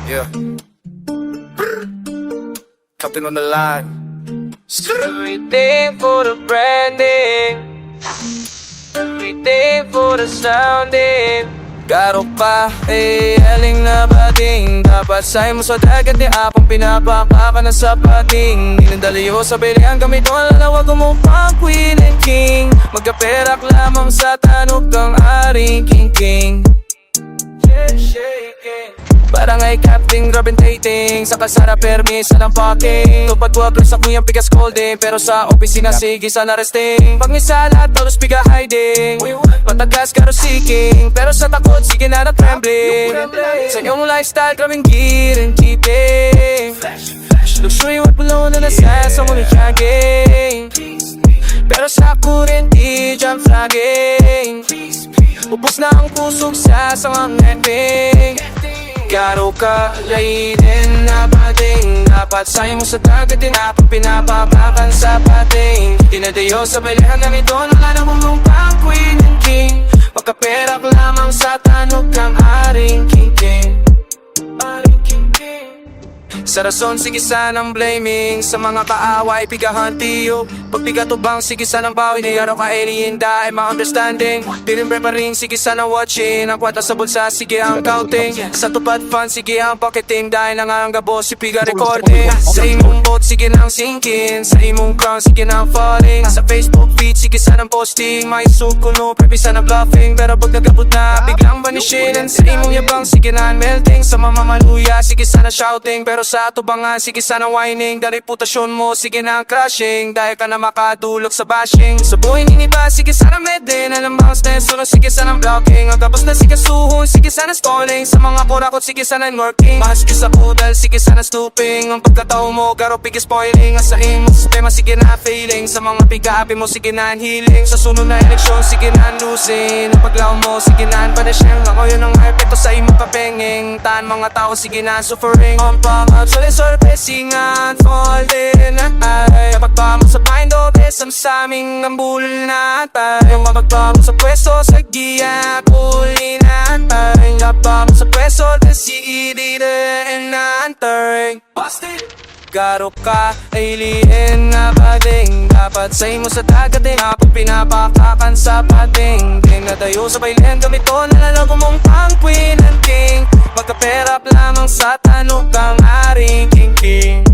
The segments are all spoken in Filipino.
Yeah. Captain on the line. Everything for the branding, everything for the sounding. Garo ka, aling na bading. Dapat sa'yo mo sa dagat ni apong pinapaka na sa pating. Ninandaliyo sa bilihan gamit mo ang lalawag mo pang queen and king. Magkaperak lamang sa tanok kang Aringkingking. Barangay Captain, grabe dating. Sa kalsada permisa ng parking. Tupad wag sa kuyang pigas colding. Pero sa opisina sige sana resting. Pag misala tolos biga hiding. Patagas karo seeking. Pero sa takot sige na trembling. Sa iyong lifestyle grabing gear and keeping. Luxury wag pulo na nasa sa muli jogging. Pero sa kurenti jump flagging. Upos na ang pusog sa sangang netting. Garo ka, lainin na bading. Dapat sa'yo mo sa dagat din apang pinapapakan sa pating. Dinadayo sa balihan ng ito na namumong pang queen and king. Magkaperak lamang sa tanok kang Aringkingking. Sa rason, sige sanang blaming. Sa mga kaaway, pigahan tiyo. Pag pigatubang, sige sanang bawi. Niyaro ka alien, dahil ma-understanding. Dilimbre pa rin, sige sanang watching. Ang kwata sa bulsa, sige ang counting. Sa tupad fan, sige ang pocketing. Dahil nanganggabo, si piga recording. Sa imong boat, sige nang sinking. Sa imong crown, sige nang falling. Sa Facebook feed, sige sanang posting. May sukuno, prepi sanang bluffing. Pero pag nagabot na, biglang vanishing. And sa imong yabang, sige na melting. Sa mamamaluya, sige sana shouting. Pero sa atubangan, sige sana whining. Dahil reputasyon mo, sige na crashing. Dahil ka na makadulog sa bashing. Sa buhay niniba, sige sana medin. Alam bounce na yung suno, sige sana blocking. Ang tapos na sige suhon, sige sana stalling. Sa mga kurakot, sige sana working. Mahas ka sa kudal, sige sana stooping. Ang pagkatao mo, garo pigi spoiling. Ang sa imong sistema, sige na failing. Sa mga piga-api mo, sige na healing. Sa sunod na eleksyon, sige na losing. Ang paglaw mo, sige na punishing. Ako yun ang epekto sa imong kapenging. Taan mga tao, sige na suffering. On pang-up, sorpresingan, falling ay kapag ba mo sa bindo, besam sa aming ang bulol natin. Yung kapag ba mo sa pwesto, sa giya, kuli natin. Kapag mo sa pwesto, kasi ididin natin. Garo ka, alien na bading. Dapat sa'yo mo sa dagat din. Kapag pinapakakan sa pating. Dinadayo sa bailen, gamit ko nalalago mong pang queen and king. Magkaperap lamang sa tanok kang Aringkingking.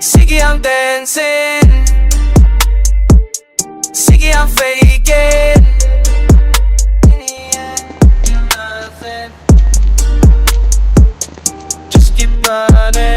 Sige ang dancing, sige ang faking. Just keep running.